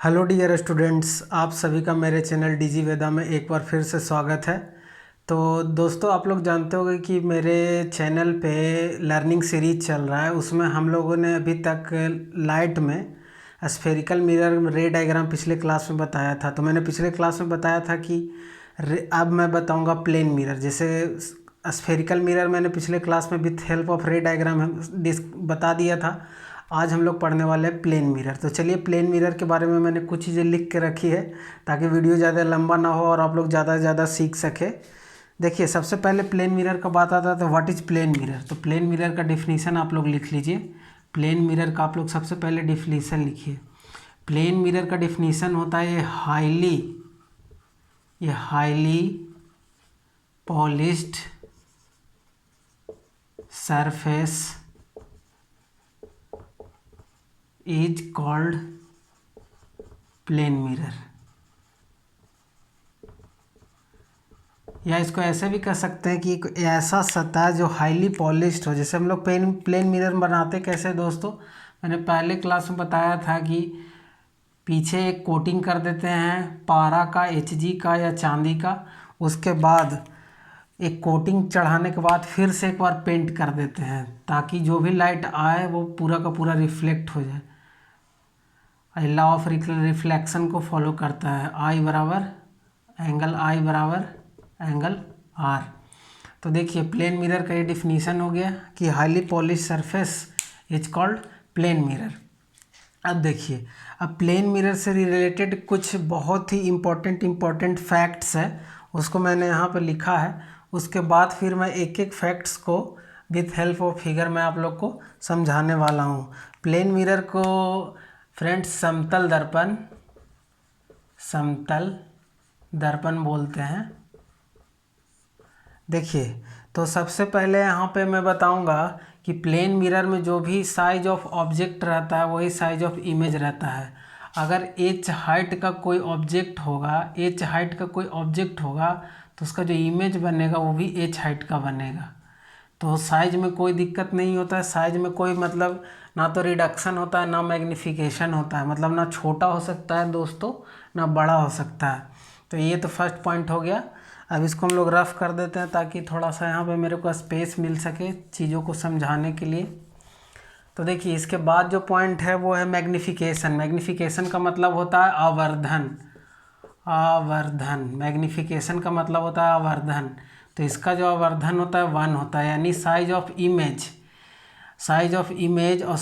Hello dear students, आप सभी का मेरे चैनल डीजी वेदा में एक बार फिर से स्वागत है। तो दोस्तों, आप लोग जानते होंगे कि मेरे चैनल पे लर्निंग सीरीज चल रहा है। उसमें हम लोगों ने अभी तक लाइट में स्फेरिकल मिरर रे डायग्राम पिछले क्लास में बताया था। तो मैंने पिछले क्लास में बताया था कि अब मैं बताऊंगा प्लेन मिरर। जैसे स्फेरिकल मिरर मैंने पिछले क्लास में विथ हेल्प ऑफ रे डायग्राम बता दिया था। आज हम लोग पढ़ने वाले हैं प्लेन मिरर। तो चलिए, प्लेन मिरर के बारे में मैंने कुछ चीज़ें लिख के रखी है ताकि वीडियो ज़्यादा लंबा ना हो और आप लोग ज़्यादा से ज़्यादा सीख सके। देखिए, सबसे पहले प्लेन मिरर का बात आता है तो व्हाट इज़ प्लेन मिरर। तो प्लेन मिरर का डिफिनीसन आप लोग लिख लीजिए। प्लेन मिरर का आप लोग सबसे पहले डिफिनीसन लिखिए। प्लेन मिरर का डिफिनीसन होता है ये highly polished surface is called plane mirror. या इसको ऐसे भी कह सकते हैं कि एक ऐसा सतह जो हाईली पॉलिश्ड हो। जैसे हम लोग प्लेन मिरर बनाते कैसे दोस्तों, मैंने पहले क्लास में बताया था कि पीछे एक कोटिंग कर देते हैं पारा का, एचजी का या चांदी का। उसके बाद एक कोटिंग चढ़ाने के बाद फिर से एक बार पेंट कर देते हैं ताकि जो भी लाइट आए वो पूरा का पूरा रिफ्लेक्ट हो जाए। लॉ ऑफ रिफ्लेक्शन को फॉलो करता है। आई बराबर एंगल आर। तो देखिए, प्लेन मिरर का ये डिफिनीशन हो गया कि highly polish surface is called plane mirror. अब देखिए, अब प्लेन मिरर से रिलेटेड कुछ बहुत ही इम्पोर्टेंट फैक्ट्स है, उसको मैंने यहाँ पर लिखा है। उसके बाद फिर मैं एक एक फैक्ट्स को विथ हेल्प ऑफ फिगर मैं आप लोग को समझाने वाला हूँ। प्लेन मिरर को फ्रेंड्स समतल दर्पण बोलते हैं। देखिए, तो सबसे पहले यहाँ पे मैं बताऊँगा कि प्लेन मिरर में जो भी साइज ऑफ ऑब्जेक्ट रहता है वही साइज ऑफ इमेज रहता है। अगर एच हाइट का कोई ऑब्जेक्ट होगा तो उसका जो इमेज बनेगा वो भी एच हाइट का बनेगा। तो साइज में कोई दिक्कत नहीं होता है। साइज में कोई मतलब ना तो रिडक्शन होता है ना मैग्नीफिकेशन होता है। मतलब ना छोटा हो सकता है दोस्तों, ना बड़ा हो सकता है। तो ये तो फर्स्ट पॉइंट हो गया। अब इसको हम लोग रफ कर देते हैं ताकि थोड़ा सा यहाँ पे मेरे को स्पेस मिल सके चीज़ों को समझाने के लिए। तो देखिए, इसके बाद जो पॉइंट है वो है मैग्नीफिकेशन। मैग्नीफिकेशन का मतलब होता है आवर्धन। मैग्नीफिकेशन का मतलब होता है आवर्धन। तो इसका जो आवर्धन होता है 1 होता है, यानी साइज ऑफ इमेज और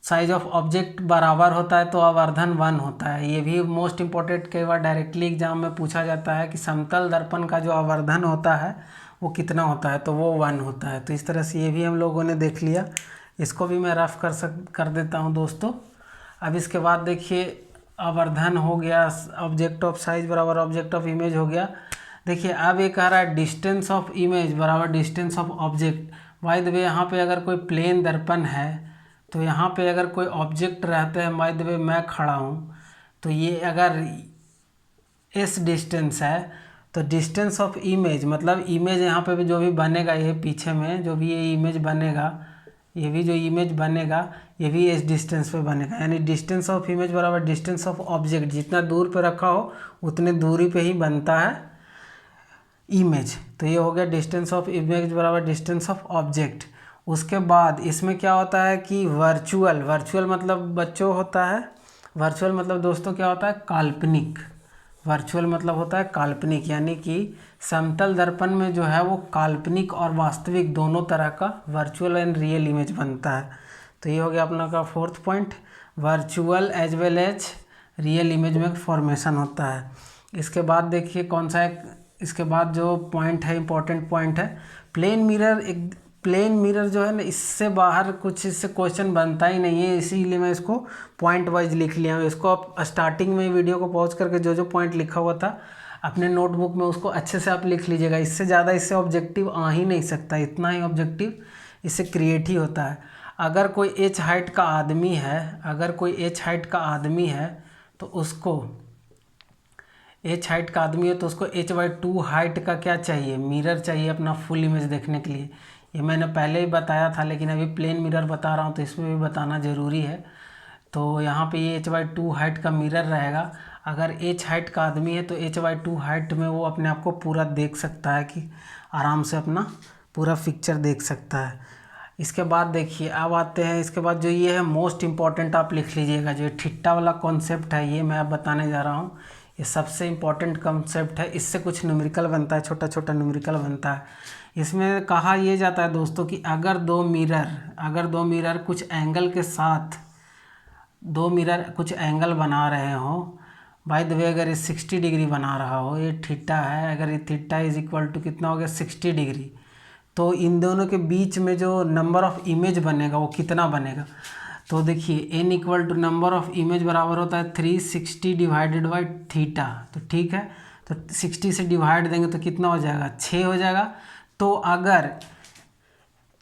साइज ऑफ ऑब्जेक्ट बराबर होता है तो आवर्धन 1 होता है। ये भी मोस्ट इम्पोर्टेंट, कई बार डायरेक्टली एग्जाम में पूछा जाता है कि समतल दर्पण का जो आवर्धन होता है वो कितना होता है, तो वो 1 होता है। तो इस तरह से ये भी हम लोगों ने देख लिया। इसको भी मैं रफ कर देता हूँ दोस्तों। अब इसके बाद देखिए, आवर्धन हो गया, ऑब्जेक्ट ऑफ साइज बराबर ऑब्जेक्ट ऑफ इमेज हो गया। देखिए, अब ये कह रहा है डिस्टेंस ऑफ इमेज बराबर distance of object. By the way, यहाँ पे अगर कोई प्लेन दर्पण है तो यहाँ पे अगर कोई ऑब्जेक्ट रहता है, बाय द वे मैं खड़ा हूँ, तो ये अगर इस डिस्टेंस है तो डिस्टेंस ऑफ इमेज मतलब इमेज यहाँ पे भी जो भी बनेगा, ये पीछे में जो भी ये इमेज बनेगा, ये भी जो इमेज बनेगा ये भी इस डिस्टेंस पे बनेगा। यानी डिस्टेंस ऑफ इमेज बराबर डिस्टेंस ऑफ ऑब्जेक्ट। जितना दूर पे रखा हो उतने दूरी पे ही बनता है इमेज। तो ये हो गया डिस्टेंस ऑफ इमेज बराबर डिस्टेंस ऑफ ऑब्जेक्ट। उसके बाद इसमें क्या होता है कि वर्चुअल मतलब बच्चों होता है, वर्चुअल मतलब दोस्तों क्या होता है, काल्पनिक। वर्चुअल मतलब होता है काल्पनिक, यानी कि समतल दर्पण में जो है वो काल्पनिक और वास्तविक दोनों तरह का वर्चुअल एंड रियल इमेज बनता है। तो ये हो गया अपना का fourth point, virtual as well as real image में फॉर्मेशन होता है। इसके बाद देखिए कौन सा है, इसके बाद जो पॉइंट है, इंपॉर्टेंट पॉइंट है प्लेन मिरर जो है ना, इससे बाहर कुछ इससे क्वेश्चन बनता ही नहीं है, इसीलिए मैं इसको पॉइंट वाइज लिख लिया हूँ। इसको आप स्टार्टिंग में वीडियो को पॉज करके जो पॉइंट लिखा हुआ था अपने नोटबुक में उसको अच्छे से आप लिख लीजिएगा। इससे ज़्यादा इससे ऑब्जेक्टिव आ ही नहीं सकता, इतना ही ऑब्जेक्टिव इससे क्रिएट ही होता है। अगर कोई एच हाइट का आदमी है तो उसको एच हाइट का आदमी है तो उसको H/2 हाइट का क्या चाहिए, मिरर चाहिए अपना फुल इमेज देखने के लिए। ये मैंने पहले ही बताया था, लेकिन अभी प्लेन मिरर बता रहा हूँ तो इसमें भी बताना ज़रूरी है। तो यहाँ पे ये h/2 हाइट का मिरर रहेगा। अगर h हाइट का आदमी है तो h/2 हाइट में वो अपने आप को पूरा देख सकता है, कि आराम से अपना पूरा पिक्चर देख सकता है। इसके बाद देखिए, अब आते हैं इसके बाद जो ये है मोस्ट इम्पॉर्टेंट, आप लिख लीजिएगा। जो थीटा वाला कॉन्सेप्ट है ये मैं अब बताने जा रहा हूँ। ये सबसे इम्पॉर्टेंट कॉन्सेप्ट है, इससे कुछ न्यूमेरिकल बनता है, छोटा छोटा न्यूमेरिकल बनता है। इसमें कहा ये जाता है दोस्तों कि अगर दो मिरर कुछ एंगल के साथ, दो मिरर कुछ एंगल बना रहे हो, बाय द वे अगर ये 60 डिग्री बना रहा हो, ये थीटा है, अगर ये थीटा इज इक्वल टू कितना हो गया 60 डिग्री, तो इन दोनों के बीच में जो नंबर ऑफ इमेज बनेगा वो कितना बनेगा। तो देखिए n equal to number of image बराबर होता है 360 डिवाइडेड बाई थीटा। तो ठीक है, तो 60 से डिवाइड देंगे तो कितना हो जाएगा, 6 हो जाएगा। तो अगर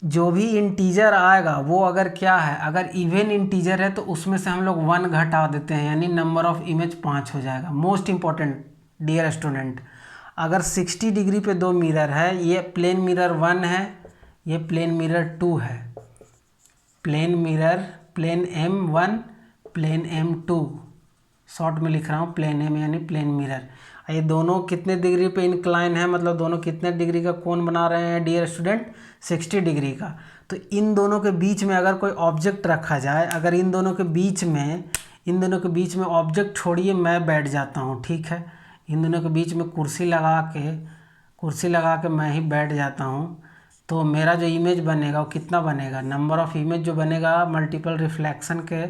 जो भी इंटीजर आएगा वो अगर क्या है, अगर इवन इंटीजर है तो उसमें से हम लोग 1 घटा देते हैं, यानी नंबर ऑफ इमेज 5 हो जाएगा। मोस्ट इंपॉर्टेंट डियर स्टूडेंट, अगर 60 डिग्री पे दो मिरर है, ये प्लेन मिरर 1 है, ये प्लेन मिरर 2 है, plane M1 plane M2, short में लिख रहा हूँ प्लेन M यानी प्लेन मिरर। ये दोनों कितने डिग्री पे इंक्लाइन है, मतलब दोनों कितने डिग्री का कोण बना रहे हैं डियर स्टूडेंट, 60 डिग्री का। तो इन दोनों के बीच में अगर कोई ऑब्जेक्ट रखा जाए, अगर इन दोनों के बीच में ऑब्जेक्ट छोड़िए, मैं बैठ जाता हूँ, ठीक है, इन दोनों के बीच में कुर्सी लगा के मैं ही बैठ जाता हूँ, तो मेरा जो इमेज बनेगा वो कितना बनेगा, नंबर ऑफ इमेज जो बनेगा मल्टीपल रिफ्लेक्शन के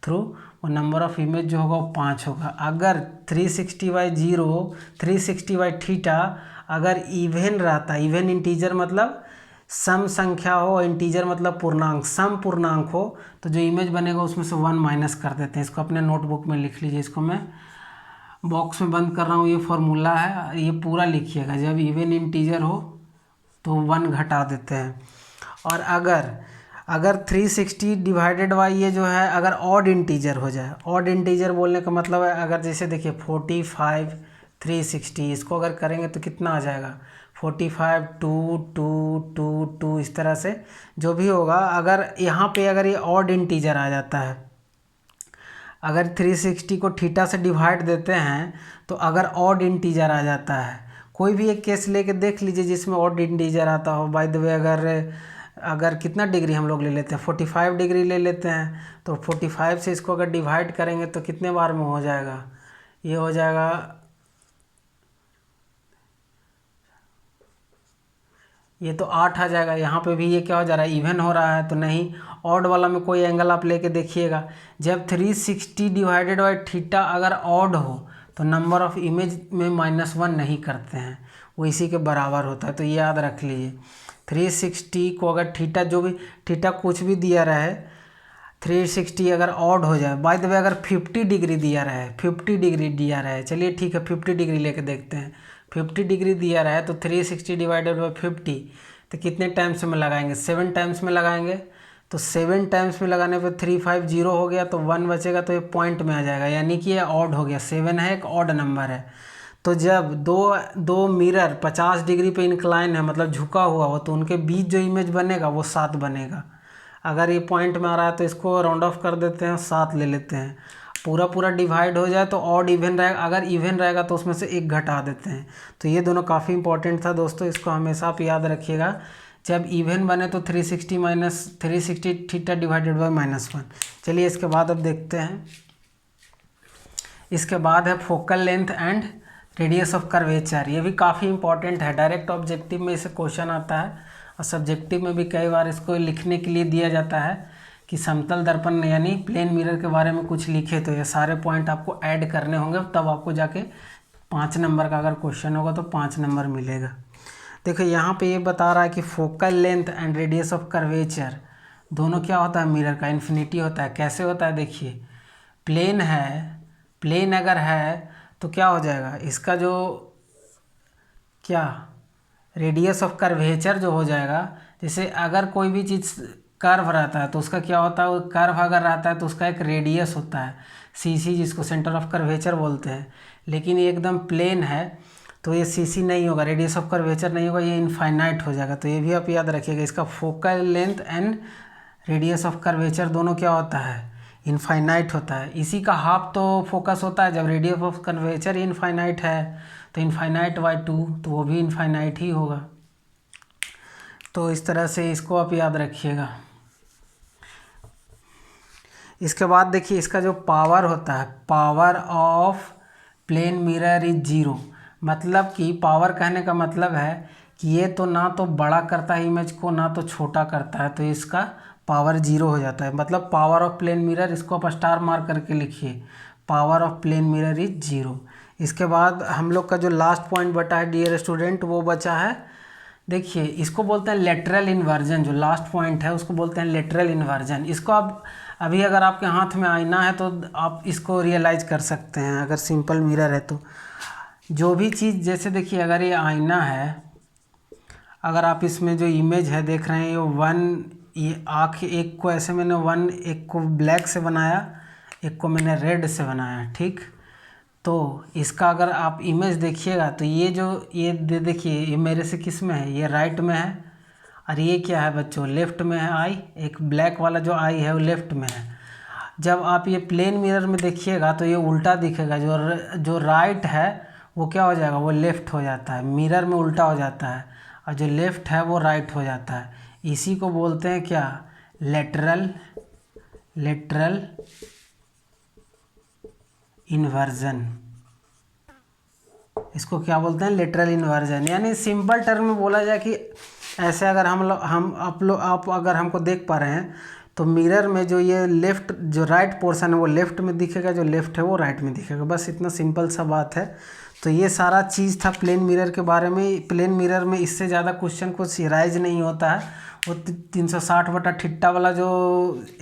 थ्रू, वो नंबर ऑफ इमेज जो होगा वो 5 होगा। अगर 360/थीटा अगर इवन रहता, इवन इंटीजर मतलब सम संख्या हो, इंटीजर मतलब पूर्णांक, सम पूर्णांक हो, तो जो इमेज बनेगा उसमें से 1 माइनस कर देते हैं। इसको अपने नोटबुक में लिख लीजिए, इसको मैं बॉक्स में बंद कर रहा हूँ, ये फॉर्मूला है, ये पूरा लिखिएगा। जब इवन इंटीजर हो तो 1 घटा देते हैं। और अगर 360 डिवाइडेड बाई ये जो है, अगर ऑड इंटीजर हो जाए, ऑड इंटीजर बोलने का मतलब है, अगर जैसे देखिए 45 360, इसको अगर करेंगे तो कितना आ जाएगा 45 2 2 2 2, इस तरह से जो भी होगा। अगर यहाँ पे अगर ये ऑड इंटीजर आ जाता है, अगर 360 को थीटा से डिवाइड देते हैं तो अगर ऑड इंटीजर आ जाता है, कोई भी एक केस लेके देख लीजिए जिसमें ऑड इंटीजर आता हो। बाय द वे अगर कितना डिग्री हम लोग ले लेते हैं, 45 डिग्री ले लेते हैं, तो 45 से इसको अगर डिवाइड करेंगे तो कितने बार में हो जाएगा, ये हो जाएगा, ये तो 8 आ जाएगा। यहाँ पे भी ये क्या हो जा रहा है, इवन हो रहा है, तो नहीं, ऑड वाला में कोई एंगल आप लेके देखिएगा। जब 360 डिवाइडेड बाई थीटा अगर ऑड हो तो नंबर ऑफ इमेज में -1 नहीं करते हैं, वो इसी के बराबर होता है। तो ये याद रख लीजिए, 360 को अगर थीटा, जो भी थीटा कुछ भी दिया रहे, 360 अगर ऑड हो जाए, बाय द वे अगर 50 डिग्री दिया रहे, चलिए ठीक है 50 डिग्री लेके देखते हैं। 50 डिग्री दिया रहा है तो 360 डिवाइडेड बाई 50, तो कितने टाइम्स में लगाएंगे, 7 टाइम्स में लगाएंगे। तो 7 टाइम्स में लगाने पे 350 हो गया, तो 1 बचेगा, तो ये पॉइंट में आ जाएगा, यानी कि ये ऑड हो गया। 7 है, एक ऑड नंबर है। तो जब दो मिरर 50 डिग्री पे इंक्लाइन है, मतलब झुका हुआ हो, तो उनके बीच जो इमेज बनेगा वो 7 बनेगा। अगर ये पॉइंट में आ रहा है तो इसको राउंड ऑफ कर देते हैं, 7 ले लेते हैं। पूरा डिवाइड हो जाए तो ऑड इवन रहेगा, अगर इवन रहेगा तो उसमें से 1 घटा देते हैं। तो ये दोनों काफ़ी इंपॉर्टेंट था दोस्तों, इसको हमेशा आप याद रखिएगा। जब इवन बने तो 360 थीटा डिवाइडेड बाई -1। चलिए इसके बाद अब देखते हैं, इसके बाद है focal length and radius of curvature. ये भी काफ़ी इंपॉर्टेंट है, डायरेक्ट ऑब्जेक्टिव में इसे क्वेश्चन आता है, और सब्जेक्टिव में भी कई बार इसको लिखने के लिए दिया जाता है कि समतल दर्पण यानी प्लेन मिरर के बारे में कुछ लिखे, तो ये सारे पॉइंट आपको ऐड करने होंगे, तब आपको जाके 5 नंबर का अगर क्वेश्चन होगा तो 5 नंबर मिलेगा। देखो यहाँ पे ये बता रहा है कि focal length and radius of curvature दोनों क्या होता है, मिरर का इन्फिनिटी होता है। कैसे होता है देखिए, प्लेन अगर है तो क्या हो जाएगा, इसका जो क्या रेडियस ऑफ कर्वेचर जो हो जाएगा, जैसे अगर कोई भी चीज़ कर्व रहता है तो उसका क्या होता है, वो कर्व अगर रहता है तो उसका एक रेडियस होता है, CC, जिसको सेंटर ऑफ कर्वेचर बोलते हैं। लेकिन ये एकदम प्लेन है तो ये CC नहीं होगा, रेडियस ऑफ कर्वेचर नहीं होगा, ये इनफाइनाइट हो जाएगा। तो ये भी आप याद रखिएगा, इसका focal length and radius of curvature दोनों क्या होता है, इनफाइनाइट होता है। इसी का हाफ तो फोकस होता है, जब radius of curvature he infinite है तो इनफाइनाइट बाई 2 तो वो भी इनफाइनाइट ही होगा। तो इस तरह से इसको आप याद रखिएगा। इसके बाद देखिए इसका जो पावर होता है, power of plane mirror is 0। मतलब कि पावर कहने का मतलब है कि ये तो ना तो बड़ा करता है इमेज को, ना तो छोटा करता है, तो इसका पावर 0 हो जाता है। मतलब पावर ऑफ प्लेन मिरर, इसको आप स्टार मार्क करके लिखिए, power of plane mirror is 0। इसके बाद हम लोग का जो लास्ट पॉइंट बचा है डियर स्टूडेंट, वो बचा है, देखिए इसको बोलते हैं लेटरल इन्वर्जन। जो लास्ट पॉइंट है उसको बोलते हैं लेटरल इन्वर्जन। इसको आप अभी अगर आपके हाथ में आईना है तो आप इसको रियलाइज कर सकते हैं, अगर सिंपल मिरर है तो। जो भी चीज़, जैसे देखिए अगर ये आईना है, अगर आप इसमें जो इमेज है देख रहे हैं, ये आँख एक को ऐसे मैंने एक को ब्लैक से बनाया, एक को मैंने रेड से बनाया, ठीक। तो इसका अगर आप इमेज देखिएगा तो ये देखिए ये मेरे से किस में है, ये राइट में है, और ये क्या है बच्चों, लेफ़्ट में है आई। एक ब्लैक वाला जो आई है वो लेफ़्ट में है। जब आप ये प्लेन मिरर में देखिएगा तो ये उल्टा दिखेगा, जो राइट है वो क्या हो जाएगा, वो लेफ़्ट हो जाता है, मिरर में उल्टा हो जाता है, और जो लेफ़्ट है वो राइट हो जाता है। इसी को बोलते हैं क्या, लेटरल इन्वर्जन। इसको क्या बोलते हैं, लेटरल इन्वर्जन। यानी सिंपल टर्म में बोला जाए कि ऐसे अगर आप अगर हमको देख पा रहे हैं तो मिरर में जो ये लेफ़्ट, जो राइट पोर्शन है वो लेफ़्ट में दिखेगा, जो लेफ़्ट है वो राइट में दिखेगा। बस इतना सिंपल सा बात है। तो ये सारा चीज़ था प्लेन मिरर के बारे में। प्लेन मिरर में इससे ज़्यादा क्वेश्चन कुछ राइज नहीं होता है। वो 360/θ वाला जो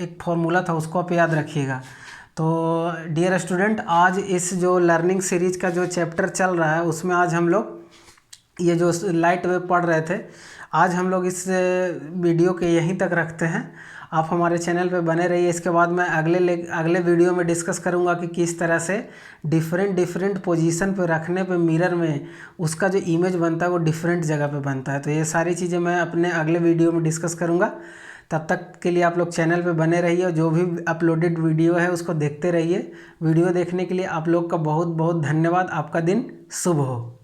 एक फॉर्मूला था उसको आप याद रखिएगा। तो डियर स्टूडेंट, आज इस जो लर्निंग सीरीज का जो चैप्टर चल रहा है उसमें आज हम लोग ये जो लाइट वेव पढ़ रहे थे, आज हम लोग इस वीडियो के यहीं तक रखते हैं। आप हमारे चैनल पे बने रहिए। इसके बाद मैं अगले वीडियो में डिस्कस करूंगा कि किस तरह से डिफरेंट पोजीशन पे रखने पे मिरर में उसका जो इमेज बनता है वो डिफरेंट जगह पे बनता है। तो ये सारी चीज़ें मैं अपने अगले वीडियो में डिस्कस करूंगा। तब तक के लिए आप लोग चैनल पे बने रहिए और जो भी अपलोडेड वीडियो है उसको देखते रहिए। वीडियो देखने के लिए आप लोग का बहुत बहुत धन्यवाद। आपका दिन शुभ हो।